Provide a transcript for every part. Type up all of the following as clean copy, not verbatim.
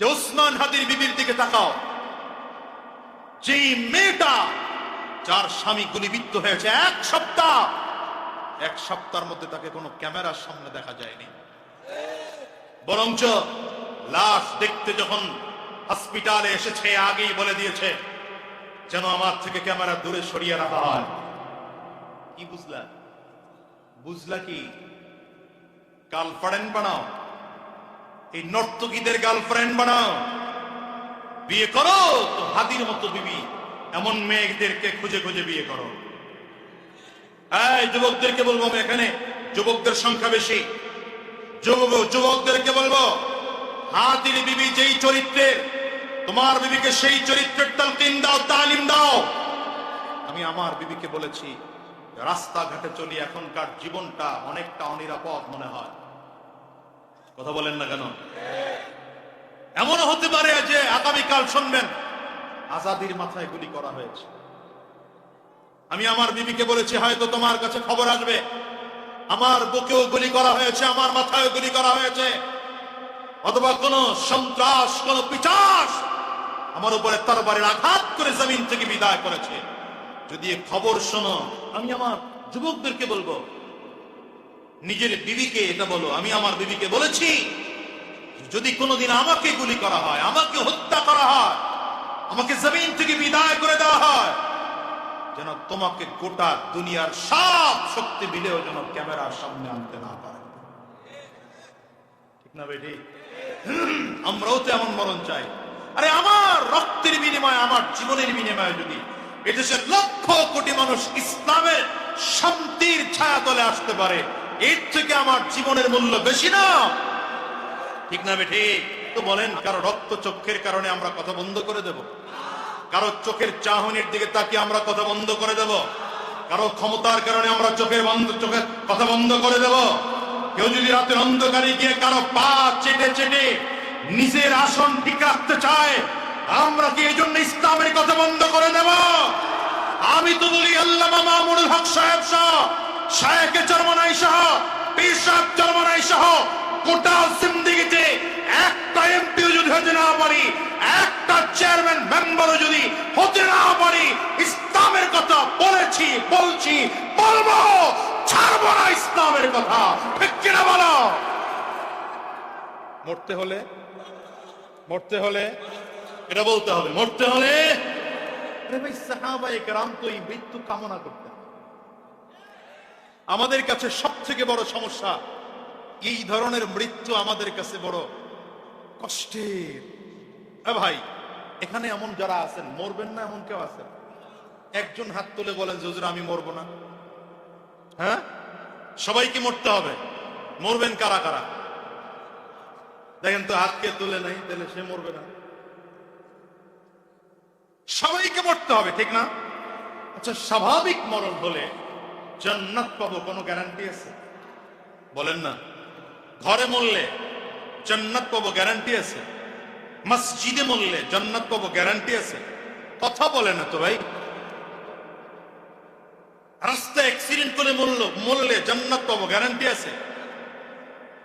যে ওসমান হাদির বিবির দিকে তাকাও, যেই মেয়েটা যার স্বামী গুলিবিদ্ধ হয়েছে এক সপ্তাহের মধ্যে তাকে কোনো ক্যামেরার সামনে দেখা যায়নি, বরঞ্চ লাশ দেখতে যখন হসপিটালে এসেছে আগেই বলে দিয়েছে যেন আমার থেকে ক্যামেরা দূরে সরিয়ে রাখা হয়। কি বুঝলা কি? গার্লফ্রেন্ড বানাও, এই নর্তকীদের গার্লফ্রেন্ড বানাও, বিয়ে করো তো হাদির মতো বিবি এমন মেয়েদেরকে খুঁজে খুঁজে বিয়ে করো। এই যুবকদেরকে বলবো, আমি এখানে যুবকদের সংখ্যা বেশি, যুবকদেরকে বলবো, হাদির বিবি যেই চরিত্রের, তোমার বিবিকে সেই চরিত্রের তালকিন দাও, তালিম দাও। আমি আমার বিবিকে বলেছি, রাস্তাঘাটে চলি এখনকার জীবনটা অনেকটা অনিরাপদ মনে হয়। কথা বলেন না কেন? এমনও হতে পারে যে আগামীকাল শুনবেন আজাদির মাথায় গুলি করা হয়েছে। আমি আমার বিবিকে বলেছি, হয়তো তোমার কাছে খবর আসবে আমার বুকেও গুলি করা হয়েছে, আমার মাথায় গুলি করা হয়েছে, অথবা কোন সন্ত্রাস, কোন পিশাচ আমার উপরে তরবারির আঘাত করে জমিন থেকে বিদায় করেছে। যদি খবর শোনো, আমি আমার যুবকদেরকে বলবো, নিজের বিবিকে এটা বলো, আমি আমার বিবিকে বলেছি, যদি কোনোদিন আমাকে গুলি করা হয়, আমাকে হত্যা করা হয়, আমাকে জমিন থেকে বিদায় করে দেওয়া হয়, যেন তোমাকে গোটা দুনিয়ার সব শক্তি মিলেও যেন ক্যামেরার সামনে আনতে না পারে। ঠিক না বেটি? আমরাও তো এমন মরণ চাই। আরে আমার রক্তের বিনিময়ে, আমার জীবনের বিনিময়ে যদি এদেশের লক্ষ কোটি মানুষ ইসলামের শান্তির ছায়াতলে আসতে পারে, এর থেকে আমার জীবনের মূল্য বেশি না? ঠিক না বেটি? তো বলেন, কারো রক্ত চক্ষের কারণে আমরা কথা বন্ধ করে দেব? কারো চোখের চাহনির দিকে তাকিয়ে আমরা কথা বন্ধ করে দেব? কারো ক্ষমতার কারণে আমরা চোখের কথা বন্ধ করে দেব? কেউ যদি রাতের অন্ধকারে গিয়ে কারো পা চেটে চেটে নিজের আসন ঠিক রাখতে চায়, আমরা কি এই জন্য ইসলামের কথা বন্ধ করে দেব? আমি তো বলি, আল্লামা মামুনুল হক সাহেব সহ, শায়েখে চরমনাই সহ, পীর সাহেব চরমনাই সহ গোটা জিন্দেগিতে একটা এমপিও যদি হতে না পারি, একটা চেয়ারম্যান মেম্বারও যদি হতে না পারি, ইসলামের কথা বলেছি, বলছি, বলবো, ছাড়বো না ইসলামের কথা। ঠিক কিনা বলো? মরতে হলে এটা বলতে হবে, মরতে হলে। সাহাবায়ে কেরাম তো এই মৃত্যু কামনা করতেন। আমাদের কাছে সব থেকে বড় সমস্যা, এই ধরনের মৃত্যু আমাদের কাছে বড় কষ্টের। ভাই, এখানে এমন যারা আছেন মরবেন না এমন কেউ আছেন? একজন হাত তুলে বলেন যে হুজুর আমি মরবো না। হ্যাঁ, সবাইকে মরতে হবে। মরবেন কারা কারা? দেখেন তো, হাতকে তুলে নাই, তাহলে সে মরবে না। সবাইকে মরতে হবে, ঠিক না? আচ্ছা, স্বাভাবিক মরণ হলে জান্নাত পাবো কোনো গ্যারান্টি আছে? বলেন না। ঘরে মরলে জান্নাত পাবো গ্যারান্টি আছে? মসজিদে মরলে জান্নাত পাবো গ্যারান্টি আছে? কথা বলে না তো ভাই। রাস্তায় অ্যাক্সিডেন্ট করে মরলে জান্নাত পাবো গ্যারান্টি আছে?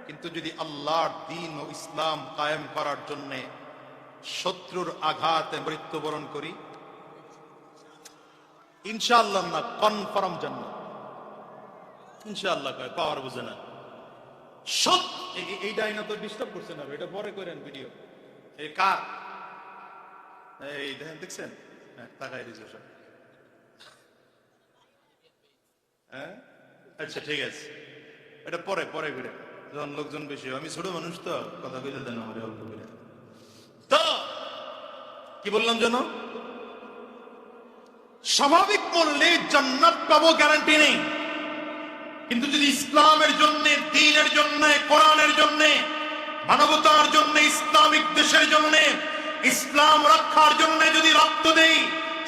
কিন্তু যদি আল্লাহর দ্বীন ও ইসলাম কায়েম করার জন্য শত্রুর আঘাতে মৃত্যুবরণ করি, ইনশাআল্লাহ না, কনফার্ম জান্নাত। ইনশাআল্লাহ কয়, পাওয়ার বুঝে না। এই ডাইনা তো ডিস্টার্ব করছে না, এটা পরে করেন ভিডিও। এই কার? এই দেখেন, দেখছেন? তাকাই দিয়েছে সব। হ্যাঁ, আচ্ছা ঠিক আছে, এটা পরে ভিডিও, যখন লোকজন বেশি। আমি ছোট মানুষ তো, কথা কইতে দেন আমার অল্প করে। তো কি বললাম যেন? স্বাভাবিক বললে জান্নাত পাবো গ্যারান্টি নেই, কিন্তু যদি ইসলামের জন্য, দ্বীনের জন্য, কোরআনের জন্য, মানবতার জন্য, ইসলামিক দেশের জন্য, ইসলাম রক্ষার জন্য যদি রক্ত দেই,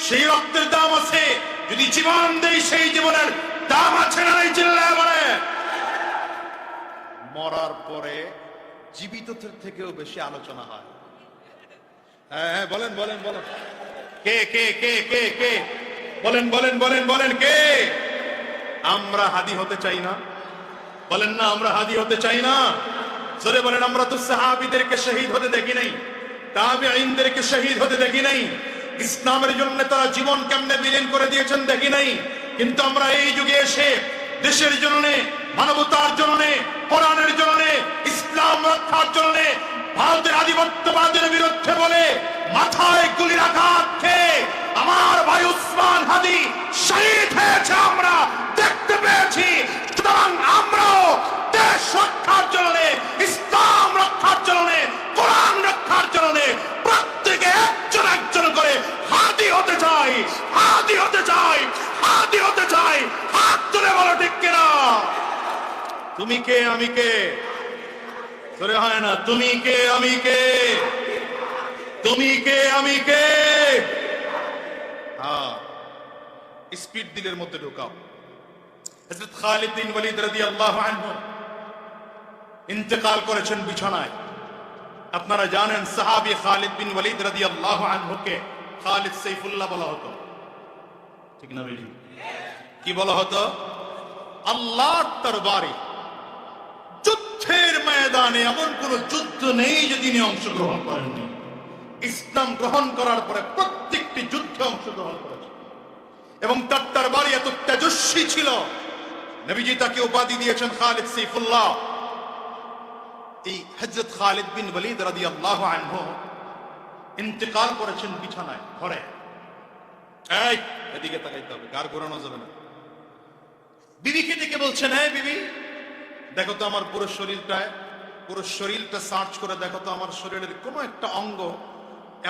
সেই রক্তের দাম আছে। যদি জীবন দেই, সেই জীবনের দাম আছে না নাই? চিল্লায় বলে। মরার পরে জীবিতদের থেকেও বেশি আলোচনা হয়। হ্যাঁ, বলেন বলেন বলেন, কে কে কে কে কে বলেন বলেন বলেন বলেন, কে? আমরা হাদি হতে চাই না? বলেন না, আমরা হাদি হতে চাই না? জোরে বলেন। আমরা তো সাহাবীদেরকে শহীদ হতে দেখি নাই, তাবেঈনদেরকে শহীদ হতে দেখি নাই, ইসলামের জন্য তারা জীবন কেমনে বিলীন করে দিয়েছেন দেখি নাই। কিন্তু আমরা এই যুগে এসে দেশের জন্য, মানবতার জন্য, কোরআনের জন্য, ইসলাম রক্ষার জন্য ভারতের আধিপত্যবাদের বিরুদ্ধে বলে মাথায় গুলির আঘাত খেয়ে আমার ভাই উসমান হাদি শহীদ হয়েছে, আমরা দেখতে পেয়েছি। সুতরাং আমরাও দেশ রক্ষার জন্য, ইসলাম রক্ষার জন্য, কোরআন রক্ষার জন্য প্রত্যেকে একজন একজন করে হাদি হতে চাই, হাদি হতে চাই, হাদি হতে চাই। হাত তুলে বলো ঠিক কিনা? তুমি কে আমি কে? তোরে হয় না, তুমি কে আমি কে? তুমি কে আমি কে? হ্যাঁ, স্পিড দিলের মধ্যে ঢোকাও। হযরত খালিদ বিন ওয়ালিদ রাদিয়াল্লাহু আনহু ইন্তেকাল করেছেন বিছানায়। আপনারা জানেন সাহাবী খালিদ বিন ওয়ালিদ রাদিয়াল্লাহু আনহুকে খালিদ সাইফুল্লাহ বলা হতো, ঠিক না বেশি? কি বলা হতো? আল্লাহর দরবারে যুদ্ধের ময়দানে এমন কোন যুদ্ধ নেই যে তিনি অংশগ্রহণ করেননি। ইসলাম গ্রহণ করার পরে প্রত্যেকটি যুদ্ধে অংশগ্রহণ করেছেন এবং তার দরবারে এত তেজস্বী ছিল, নবীজি তাকে উপাধি দিয়েছেন খালিদ সাইফুল্লাহ। এই হযরত খালিদ বিন ওয়ালিদ রাদিয়াল্লাহু আনহু ইন্তেকাল করেছেন বিছানায়, ঘরে। এই এদিকে তাকাইতে হবে, গার ঘোরানো যাবে না। বিবিকে ডেকে বলছেন, হ্যাঁ বিবি, দেখো তো আমার পুরো শরীরটা সার্চ করে দেখো তো আমার শরীরের কোনো একটা অঙ্গ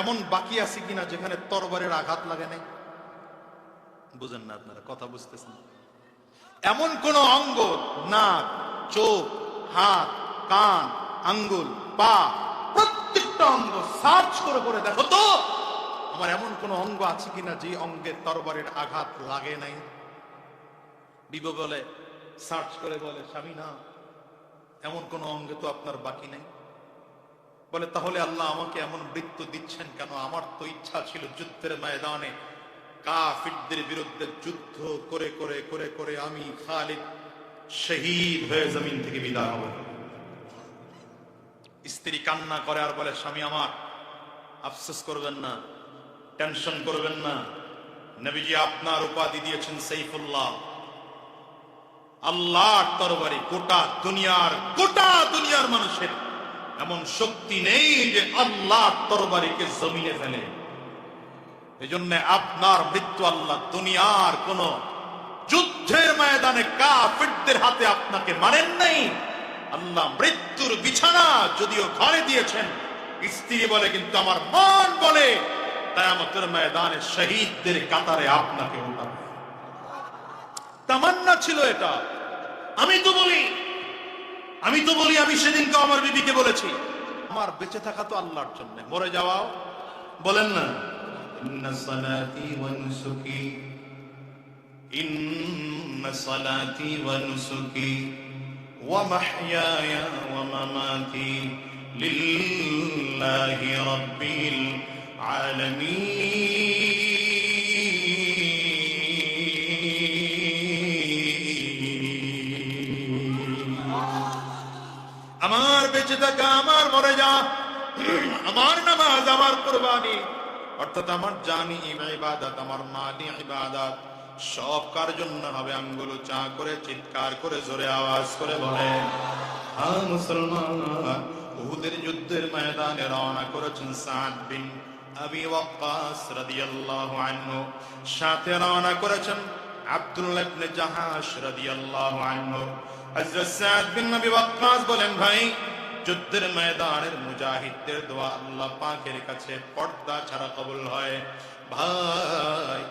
এমন বাকি আছে কিনা যেখানে তরবারের আঘাত লাগে নাই। বুঝেন না আপনারা, কথা বুঝতেছেন? এমন কোন অঙ্গ, নাক, চোখ, হাত, কান, আঙ্গুল, পা, প্রত্যেকটা অঙ্গ সার্চ করে করে দেখো তো আমার এমন কোন অঙ্গ আছে কিনা যে অঙ্গে তরবারের আঘাত লাগে নাই। বিবি বলে, সার্চ করে বলে, স্বামী না, এমন কোন অঙ্গে তো আপনার বাকি নাই। বলে, তাহলে আল্লাহ আমাকে এমন মৃত্যু দিচ্ছেন কেন? আমার তো ইচ্ছা ছিল যুদ্ধের ময়দানে কাফিরদের বিরুদ্ধে যুদ্ধ করে করে করে করে আমি খালিদ শহীদ হয়ে জমিন থেকে বিদায় হব। স্ত্রী কান্না করে আর বলে, স্বামী আমার, আফসোস করবেন না, টেনশন করবেন না, নবীজি আপনার উপাধি দিয়েছেন সাইফুল্লাহ। আল্লাহর তরবারি গোটা দুনিয়ার মানুষের এমন শক্তি নেই যে আল্লাহর তরবারিকে জমিনে ফেলে। এজন্য আপনার মৃত্যু আল্লাহ দুনিয়ার কোন যুদ্ধের ময়দানে কাফিরদের হাতে আপনাকে মারেন নাই। আল্লাহ মৃত্যুর বিছানা যদিও ঘরে দিয়েছেন, স্ত্রী বলে কিন্তু আমার মন বলে কিয়ামতের ময়দানে শহীদদের কাতারে আপনাকে উঠাবে। তামান্না ছিল এটা। আমি তো বলি আমি সেদিনকে আমার বিবিকে বলেছি, আমার বেঁচে থাকা তো আল্লাহর জন্য, মরে যাওয়াও বলেন না। ইন্না সালাতি ওয়া নুসুকি ওয়া মাহইয়ায়া ওয়া মামাতি লিল্লাহি রাব্বিল আলামিন। আমার বেঁচে থাকা, আমার মরে যাওয়া, আমার নামাজ, আমার কুরবানি, অর্থাৎ আমার জানি ইবাদত, আমার মালি ইবাদত, সব কার জন্য হবে? আঙ্গুল উঁচা করে চিৎকার করে জোরে আওয়াজ করে বলে, হ্যাঁ মুসলমান। উহুদের যুদ্ধের ময়দানে রওনা করেছেন সাদ বিন আবি ওয়াক্কাস রাদিয়াল্লাহু আনহু, সাথে রওনা করেছেন আব্দুল্লাহ ইবনে জাহাশ রাদিয়াল্লাহু আনহু। হযরত সাদ বিন আবি ওয়াক্কাস বলেন, ভাই, যুদ্ধের ময়দানের মুজাহিদদের দোয়া আল্লাহ পাকের কাছে পর্দা ছাড়া কবুল হয়। ভাই,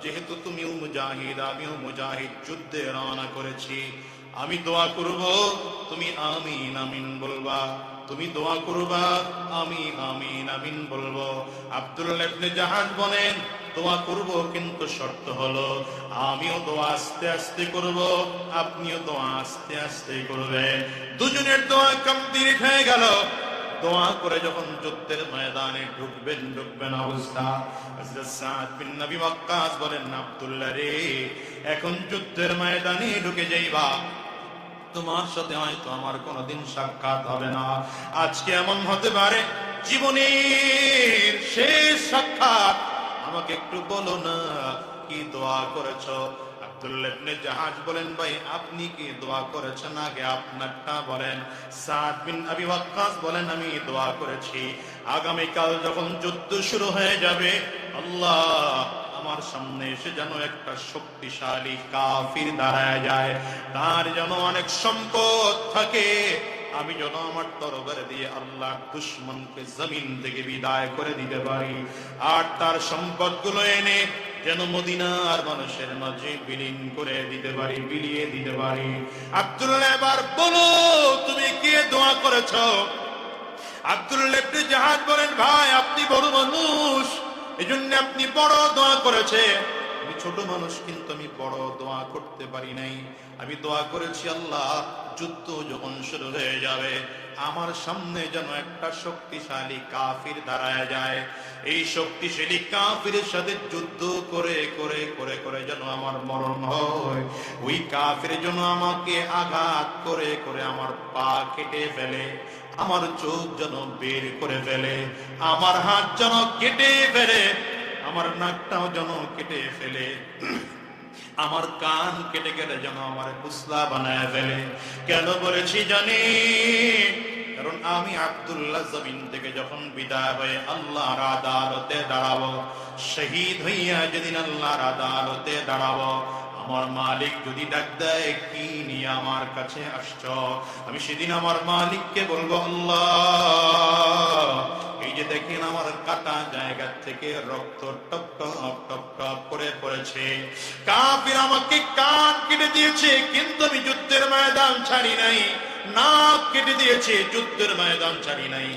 যেহেতু তুমিও মুজাহিদ, আমিও মুজাহিদ, যুদ্ধে রওনা করেছি, আমি দোয়া করব, তুমি আমিন আমিন বলবা। তুমি দোয়া করবা, আমি আমিন আমিন বলবো। আব্দুল্লাহ ইবনে জাহাশ বলেন, দোয়া করব, কিন্তু শর্ত হলো আমিও দোয়া আস্তে আস্তে করব, আপনিও দোয়া আস্তে আস্তে করবেন। দুজনের দোয়া কমপ্লিট হয়ে গেল। দোয়া করে যখন যুদ্ধের ময়দানে ঢুকবেন অবস্থা, হযরত সাদ বিন আবি ওয়াক্কাস বলেন, আব্দুল্লাহ রে, এখন যুদ্ধের ময়দানে ঢুকে যাইবা, তোমার সাথে হয়তো আমার কোনোদিন সাক্ষাৎ হবে না। আজকে এমন হতে পারে জীবনের শেষ সাক্ষাৎ, আমাকে একটু বলো না কি দোয়া করেছো। আব্দুল্লাহ ইবনে জাহাজ বলেন, ভাই আপনি কি দোয়া করেছেন, আগে আপনারটা বলেন। সাদ বিন আবি ওয়াক্কাস বলেন, আমি দোয়া করেছি আগামীকাল যখন যুদ্ধ শুরু হয়ে যাবে, আল্লাহ আমার সামনে এসে যেন একটা শক্তিশালী কাফির দাঁড়ায় যায়, তার যেন অনেক সম্পদ থাকে, আমি যেন আমার তরবারি দিয়ে আল্লাহর দুশমনকে জমিন থেকে বিদায় করে দিতে পারি, আর তার সম্পদগুলো এনে যেন মদিনার মানুষের মাঝে বিলীন করে দিতে পারি, বিলিয়ে দিতে পারি। আব্দুল্লাহ এবার বলো তুমি কি দোয়া করেছো? আব্দুল্লাহ ইবনে জাহাজ বলেন, ভাই আপনি বড় মানুষ, এজন্য আপনি বড় দোয়া করেছে, আমি ছোট মানুষ কিন্তু আমি বড় দোয়া করতে পারি নাই। আমি দোয়া করেছি আল্লাহ যুদ্ধ যখন শুরু হয়ে যাবে আমার সামনে যেন একটা শক্তিশালী কাফির দাঁড়ায় যায়, এই শক্তিশালী কাফিরের সাথে যুদ্ধ করে করে করে করে যেন আমার মরণ হয়, ওই কাফির যেন আমাকে আঘাত করে করে আমার পা কেটে ফেলে, আমার চোখ যেন বের করে ফেলে, আমার হাত যেন কেটে ফেলে, আমার নাকটাও যেন কেটে ফেলে, আমার কান কেটে গেলে যেন আমার কুসলা বানায় ফেলে। কেন বলেছি জানি? কারণ আমি আব্দুল্লাহ জমিন থেকে যখন বিদায় হয়ে আল্লাহর আদালতে দাঁড়াবো, শহীদ হইয়া যেদিন আল্লাহর আদালতে দাঁড়াবো, আমার মালিক যদি ডাক দেয় কি নিয়ে আমার কাছে আসছো, আমি সেদিন আমার মালিককে বলবো, আল্লাহ এই যে দেখেন আমার কাটা জায়গা থেকে রক্ত টপ টপ টপ টপ করে পড়েছে, কাফির আমাকে কান কেটে দিয়েছে কিন্তু আমি যুদ্ধের ময়দান ছাড়ি নাই, নাক কেটে দিয়েছে যুদ্ধের ময়দান ছাড়ি নাই,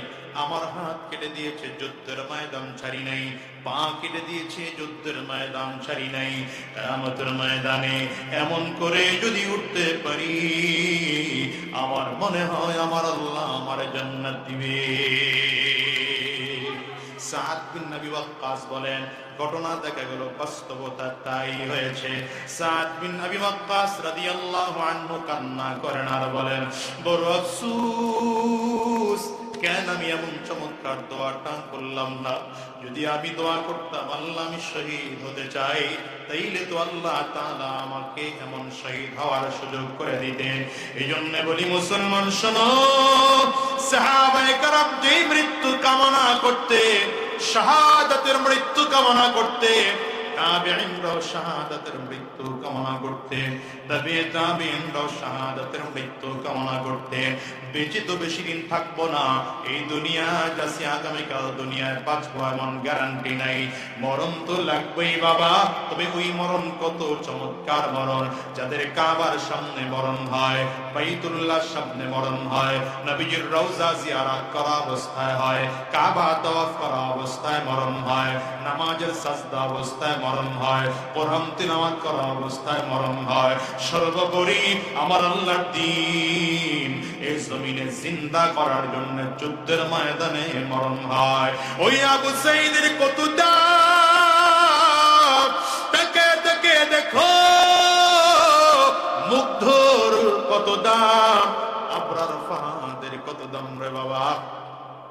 আমার হাত কেটে দিয়েছে যুদ্ধের ময়দান ছাড়ি নাই, পা কেটে দিয়েছে যুদ্ধের ময়দান ছাড়ি নাই, কিয়ামতের ময়দানে এমন করে যদি উঠতে পারি আমার মনে হয় আমার আল্লাহ আমার জান্নাত দিবে। সাদ বিন আবি ওয়াক্কাস বলেন, ঘটনা দেখা গেল বাস্তবতা তাই হয়েছে। সাদ বিন আবি ওয়াক্কাস রাদিয়াল্লাহু আনহু কান্না করেন আর বলেন, বড় আফসোস, কেন আমি এমন চমৎকার দোয়াটা করলাম না, যদি আমি দোয়া করতাম আল্লাহ আমি শহীদ হতে চাই, তাইলে তো আল্লাহ তাআলা আমাকে এমন শহীদ হওয়ার সুযোগ করে দিতেন। এই জন্য বলি মুসলমান শোনো, সাহাবায়ে কেরাম যে মৃত্যু কামনা করতে, শাহাদাতের মৃত্যু কামনা করতে, তাবিঈনরাও শাহাদাতের মৃত্যু কামনা করতে, তাবিঈনরাও শাহাদাতের মৃত্যু কামনা করতে। বেঁচে তো বেশি দিন থাকবো না, এই দুনিয়া যাচ্ছে, আগামীকাল দুনিয়ায় বাঁচবো এমন গ্যারান্টি নাই, মরণ তো লাগবেই বাবা। তবে ওই মরণ কত চমৎকার মরণ, যাদের কাবার সামনে মরণ হয়, বাইতুল্লাহর সামনে মরণ হয়, নবীজির রওজা জিয়ারত করা অবস্থায় হয়, কাবা তাওয়াফ করা অবস্থায় মরণ হয়, নামাজের সাজদা অবস্থায় মরণ হয়, কোরআন তিলাওয়াত করা অবস্থায় মরণ হয়, সর্বোপরি আমার আল্লাহর দ্বীন এই জমিনে জিন্দা করার জন্য যুদ্ধের ময়দানে মরণ হয়। ওই আবু সাঈদের কত দাম, তাকে তাকে দেখো, মুগ্ধর কত দাম, আবরার ফাহাদের কত দাম রে বাবা,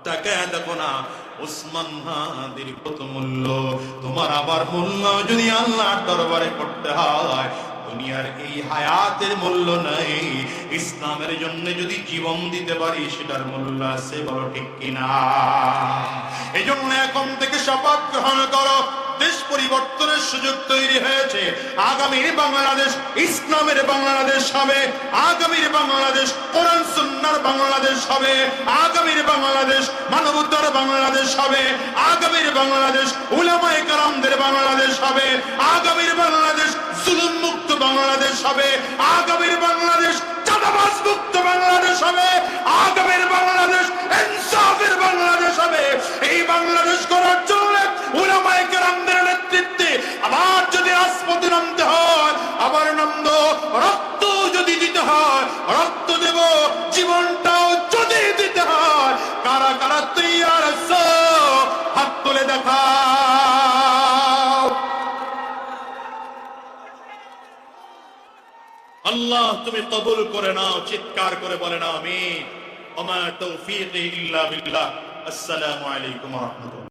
তাকে দেখো না উসমান হাদির কত মূল্য। তোমার আবার মূল্য যদি আল্লাহর দরবারে করতে হয়, দুনিয়ার এই হায়াতের মূল্য নাই, ইসলামের জন্য যদি জীবন দিতে পারি সেটার মূল্য আছে, বলো ঠিক কিনা? এই জন্য এখন থেকে শপথ গ্রহণ করো, দেশ পরিবর্তনের সুযোগ তৈরি হয়েছে, আগামীর বাংলাদেশ ইসলামের বাংলাদেশ হবে, আগামীর বাংলাদেশ কোরআন সুন্নাহর বাংলাদেশ হবে, আগামীর বাংলাদেশ মানবতার বাংলাদেশ হবে, আগামীর বাংলাদেশ উলামায়ে কেরামদের বাংলাদেশ হবে, আগামীর বাংলাদেশ জুলুম মুক্ত বাংলাদেশ হবে, আগামীর বাংলাদেশ চাঁদাবাজ মুক্ত বাংলাদেশ হবে, আগামীর বাংলাদেশ ইনসাফের বাংলাদেশ হবে। এই বাংলাদেশ গড়ার জন্য উলামায়ে কেরামদের নেতৃত্বে আবার যদি রাজপথে নামতে হয়, আবার নামবো, রক্ত যদি দিতে হয় রক্ত দেব, জীবনটাও যদি দিতে হয়, কারা কারা তৈয়ার আছো হাত তুলে দেখাও। আল্লাহ তুমি কবুল করে নাও, চিৎকার করে বলে নাও আমিন। ওয়া মা তাওফীকি ইল্লা বিল্লাহ। আসসালামু আলাইকুম ওয়া রাহমাতুল্লাহ।